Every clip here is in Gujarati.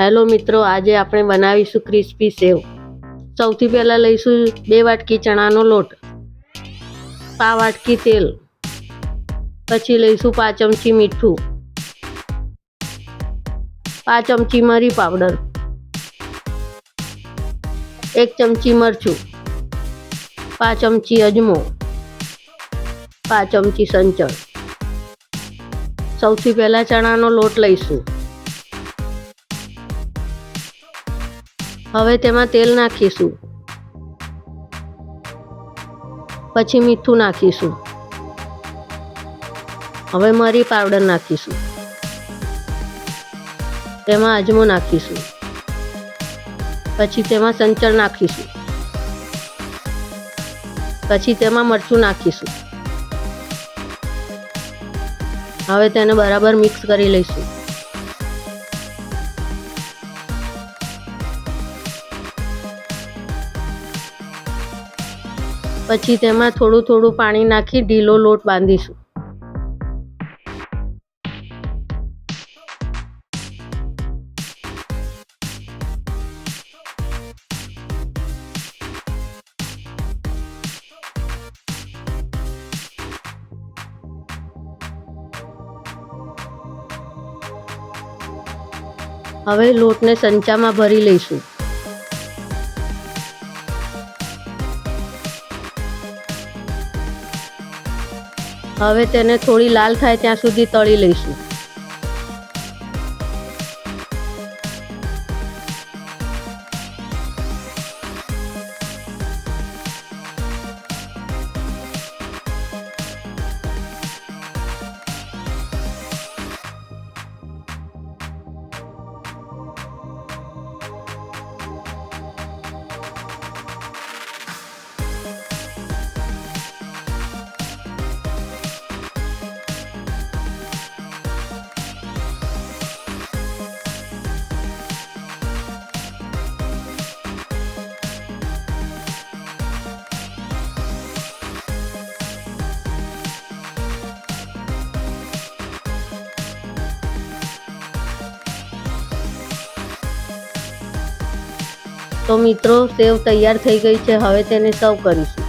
હેલો મિત્રો, આજે આપણે બનાવીશું ક્રિસ્પી સેવ। સૌથી પહેલા લઈશું 2 વાટકી ચણાનો લોટ, 5 વાટકી તેલ, પછી લઈશું 5 ચમચી મીઠું, 5 ચમચી મરી પાવડર, 1 ચમચી મરચું, 5 ચમચી અજમો, 5 ચમચી સંચળ। સૌથી પહેલા ચણાનો લોટ લઈશું। હવે તેમાં તેલ નાખીશું, પછી મીઠું નાખીશું, હવે મરી પાવડર નાખીશું, તેમાં અજમો નાખીશું, પછી તેમાં સંચળ નાખીશું, પછી તેમાં મરચું નાખીશું। હવે તેને બરાબર મિક્સ કરી લઈશું। પછી તેમાં થોડું થોડું પાણી નાખી ઢીલો લોટ બાંધીશું। હવે લોટને સંચામાં ભરી લઈશું। હવે તેને થોડી લાલ થાય ત્યાં સુધી તળી લઈશું। તો મિત્રો, સેવ તૈયાર થઈ ગઈ છે। હવે તેને સર્વ કરીશું।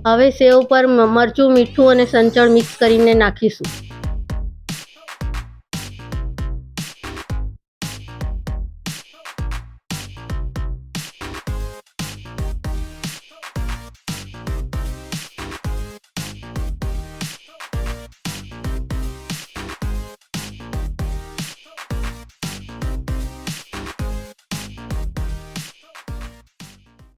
હવે સેવ પર મરચું, મીઠું અને સંચળ મિક્સ કરીને નાખીશું।